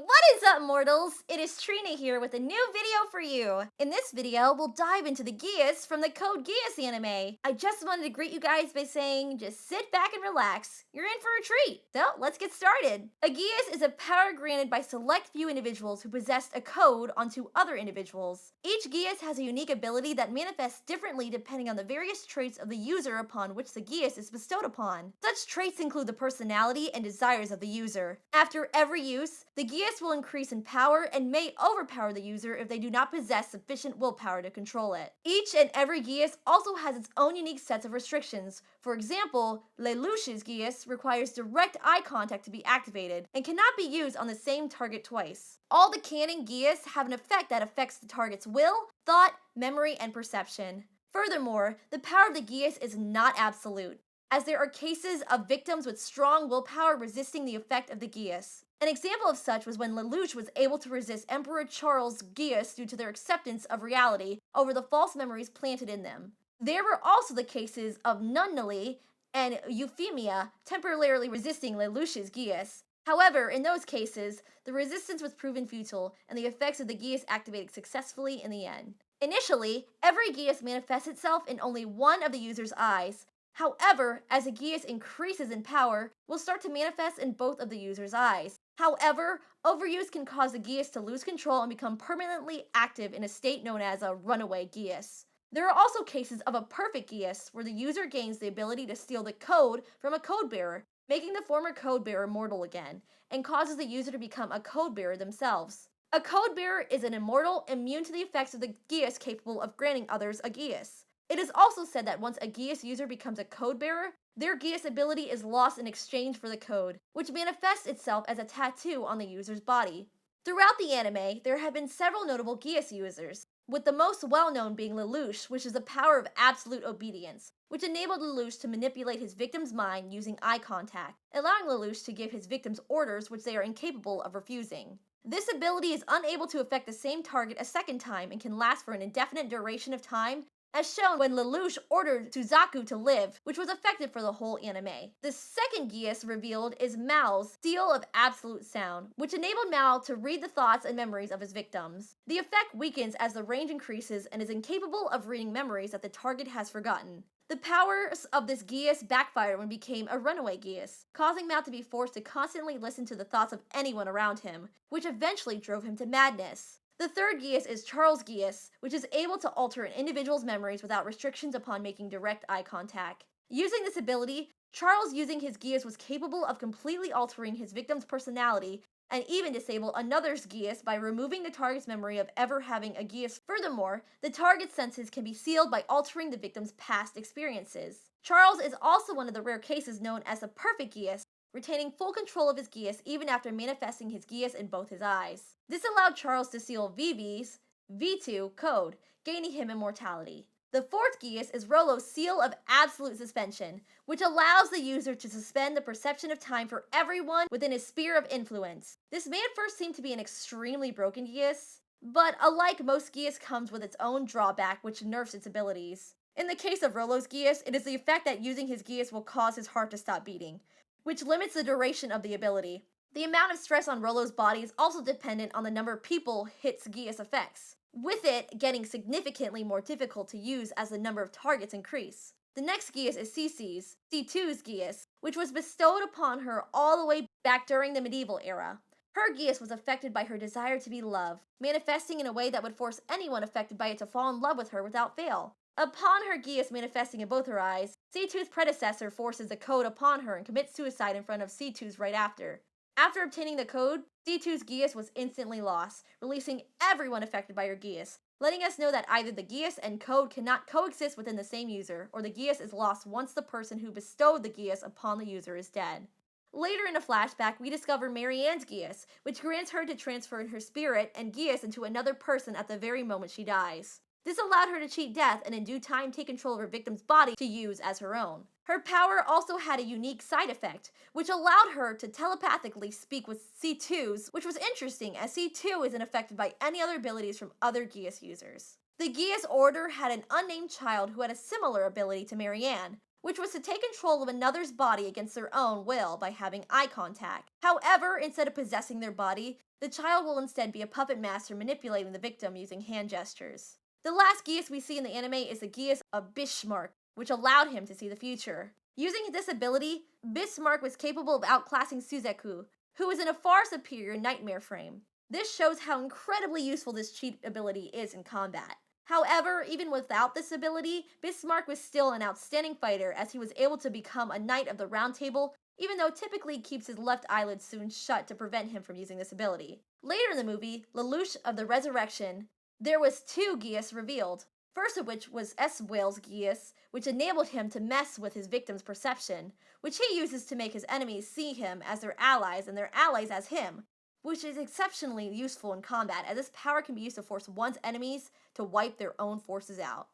What is up, mortals? It is Trina here with a new video for you. In this video, we'll dive into the Geass from the Code Geass anime. I just wanted to greet you guys by saying, just sit back and relax. You're in for a treat. So, let's get started. A Geass is a power granted by select few individuals who possess a code onto other individuals. Each Geass has a unique ability that manifests differently depending on the various traits of the user upon which the Geass is bestowed upon. Such traits include the personality and desires of the user. After every use, the Geass will increase in power and may overpower the user if they do not possess sufficient willpower to control it. Each and every Geass also has its own unique sets of restrictions. For example, Lelouch's Geass requires direct eye contact to be activated and cannot be used on the same target twice. All the canon Geass have an effect that affects the target's will, thought, memory, and perception. Furthermore, the power of the Geass is not absolute, as there are cases of victims with strong willpower resisting the effect of the Geass. An example of such was when Lelouch was able to resist Emperor Charles' Geass due to their acceptance of reality over the false memories planted in them. There were also the cases of Nunnally and Euphemia temporarily resisting Lelouch's Geass. However, in those cases, the resistance was proven futile, and the effects of the Geass activated successfully in the end. Initially, every Geass manifests itself in only one of the user's eyes. However, as a Geass increases in power, will start to manifest in both of the user's eyes. However, overuse can cause the Geass to lose control and become permanently active in a state known as a runaway Geass. There are also cases of a perfect Geass where the user gains the ability to steal the code from a code bearer, making the former code bearer mortal again, and causes the user to become a code bearer themselves. A code bearer is an immortal, immune to the effects of the Geass, capable of granting others a Geass. It is also said that once a Geass user becomes a code bearer, their Geass ability is lost in exchange for the code, which manifests itself as a tattoo on the user's body. Throughout the anime, there have been several notable Geass users, with the most well-known being Lelouch, which is the power of absolute obedience, which enabled Lelouch to manipulate his victim's mind using eye contact, allowing Lelouch to give his victims orders which they are incapable of refusing. This ability is unable to affect the same target a second time and can last for an indefinite duration of time, as shown when Lelouch ordered Suzaku to live, which was effective for the whole anime. The second Geass revealed is Mao's Seal of Absolute Sound, which enabled Mao to read the thoughts and memories of his victims. The effect weakens as the range increases and is incapable of reading memories that the target has forgotten. The powers of this Geass backfired when he became a runaway Geass, causing Mao to be forced to constantly listen to the thoughts of anyone around him, which eventually drove him to madness. The third Geass is Charles' Geass, which is able to alter an individual's memories without restrictions upon making direct eye contact. Using this ability, Charles using his Geass was capable of completely altering his victim's personality and even disable another's Geass by removing the target's memory of ever having a Geass. Furthermore, the target's senses can be sealed by altering the victim's past experiences. Charles is also one of the rare cases known as the perfect Geass, retaining full control of his Geass even after manifesting his Geass in both his eyes. This allowed Charles to seal Vivi's V2 code, gaining him immortality. The fourth Geass is Rollo's Seal of Absolute Suspension, which allows the user to suspend the perception of time for everyone within his sphere of influence. This may at first seem to be an extremely broken Geass, but alike most Geass comes with its own drawback which nerfs its abilities. In the case of Rollo's Geass, it is the effect that using his Geass will cause his heart to stop beating, which limits the duration of the ability. The amount of stress on Rollo's body is also dependent on the number of people Hit's Geass affects, with it getting significantly more difficult to use as the number of targets increase. The next Geass is Cece's, C2's Geass, which was bestowed upon her all the way back during the medieval era. Her Geass was affected by her desire to be loved, manifesting in a way that would force anyone affected by it to fall in love with her without fail. Upon her Geass manifesting in both her eyes, C2's predecessor forces the code upon her and commits suicide in front of C2's right after. After obtaining the code, C2's Geass was instantly lost, releasing everyone affected by her Geass, letting us know that either the Geass and code cannot coexist within the same user, or the Geass is lost once the person who bestowed the Geass upon the user is dead. Later in a flashback, we discover Marianne's Geass, which grants her to transfer her spirit and Geass into another person at the very moment she dies. This allowed her to cheat death and in due time take control of her victim's body to use as her own. Her power also had a unique side effect, which allowed her to telepathically speak with C2's, which was interesting as C2 isn't affected by any other abilities from other Geass users. The Geass Order had an unnamed child who had a similar ability to Marianne, which was to take control of another's body against their own will by having eye contact. However, instead of possessing their body, the child will instead be a puppet master manipulating the victim using hand gestures. The last Geass we see in the anime is the Geass of Bismarck, which allowed him to see the future. Using this ability, Bismarck was capable of outclassing Suzaku, who was in a far superior nightmare frame. This shows how incredibly useful this cheat ability is in combat. However, even without this ability, Bismarck was still an outstanding fighter as he was able to become a Knight of the Round Table, even though typically he keeps his left eyelid sewn shut to prevent him from using this ability. Later in the movie, Lelouch of the Resurrection, there was 2 Geass revealed. First of which was S-Whale's Geass, which enabled him to mess with his victim's perception, which he uses to make his enemies see him as their allies and their allies as him, which is exceptionally useful in combat as this power can be used to force one's enemies to wipe their own forces out.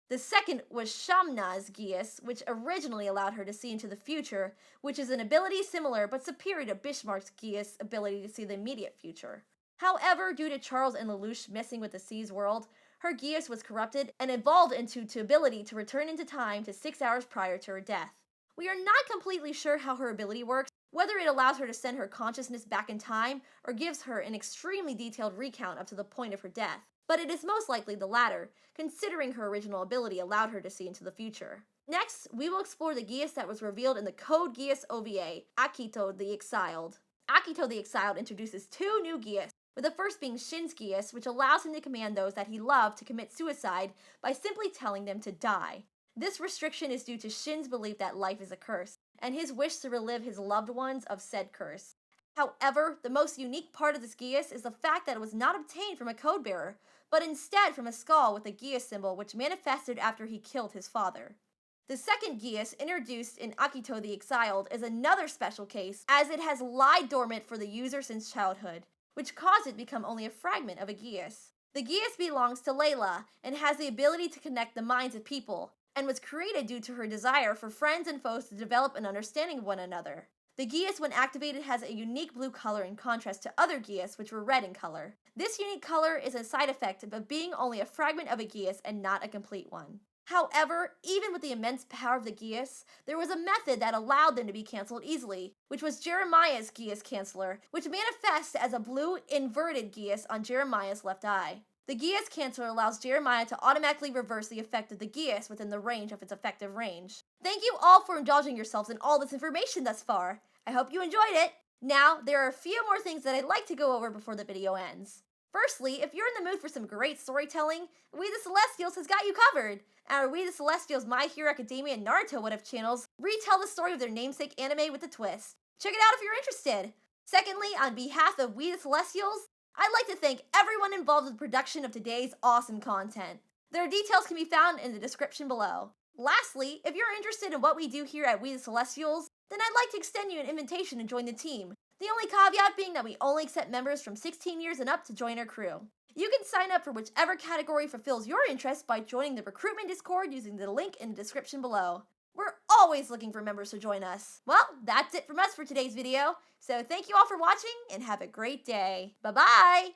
The second was Shamna's Geass, which originally allowed her to see into the future, which is an ability similar but superior to Bismarck's Geass ability to see the immediate future. However, due to Charles and Lelouch messing with the Sea's world, her Geass was corrupted and evolved into the ability to return into time to 6 hours prior to her death. We are not completely sure how her ability works, whether it allows her to send her consciousness back in time or gives her an extremely detailed recount up to the point of her death, but it is most likely the latter, considering her original ability allowed her to see into the future. Next, we will explore the Geass that was revealed in the Code Geass OVA, Akito the Exiled. Akito the Exiled introduces 2 new Geass, with the first being Shin's Geass, which allows him to command those that he loved to commit suicide by simply telling them to die. This restriction is due to Shin's belief that life is a curse, and his wish to relive his loved ones of said curse. However, the most unique part of this Geass is the fact that it was not obtained from a code bearer, but instead from a skull with a Geass symbol which manifested after he killed his father. The second Geass, introduced in Akito the Exiled, is another special case, as it has lied dormant for the user since childhood, which caused it to become only a fragment of a Geass. The Geass belongs to Layla, and has the ability to connect the minds of people, and was created due to her desire for friends and foes to develop an understanding of one another. The Geass, when activated, has a unique blue color in contrast to other Geass, which were red in color. This unique color is a side effect of being only a fragment of a Geass and not a complete one. However, even with the immense power of the Geass, there was a method that allowed them to be cancelled easily, which was Jeremiah's Geass Canceller, which manifests as a blue inverted Geass on Jeremiah's left eye. The Geass Canceller allows Jeremiah to automatically reverse the effect of the Geass within the range of its effective range. Thank you all for indulging yourselves in all this information thus far. I hope you enjoyed it. Now, there are a few more things that I'd like to go over before the video ends. Firstly, if you're in the mood for some great storytelling, We the Celestials has got you covered. Our We the Celestials My Hero Academia and Naruto What If channels retell the story of their namesake anime with a twist. Check it out if you're interested. Secondly, on behalf of We the Celestials, I'd like to thank everyone involved with the production of today's awesome content. Their details can be found in the description below. Lastly, if you're interested in what we do here at We the Celestials, then I'd like to extend you an invitation to join the team. The only caveat being that we only accept members from 16 years and up to join our crew. You can sign up for whichever category fulfills your interest by joining the recruitment Discord using the link in the description below. We're always looking for members to join us. Well, that's it from us for today's video. So thank you all for watching and have a great day. Bye-bye!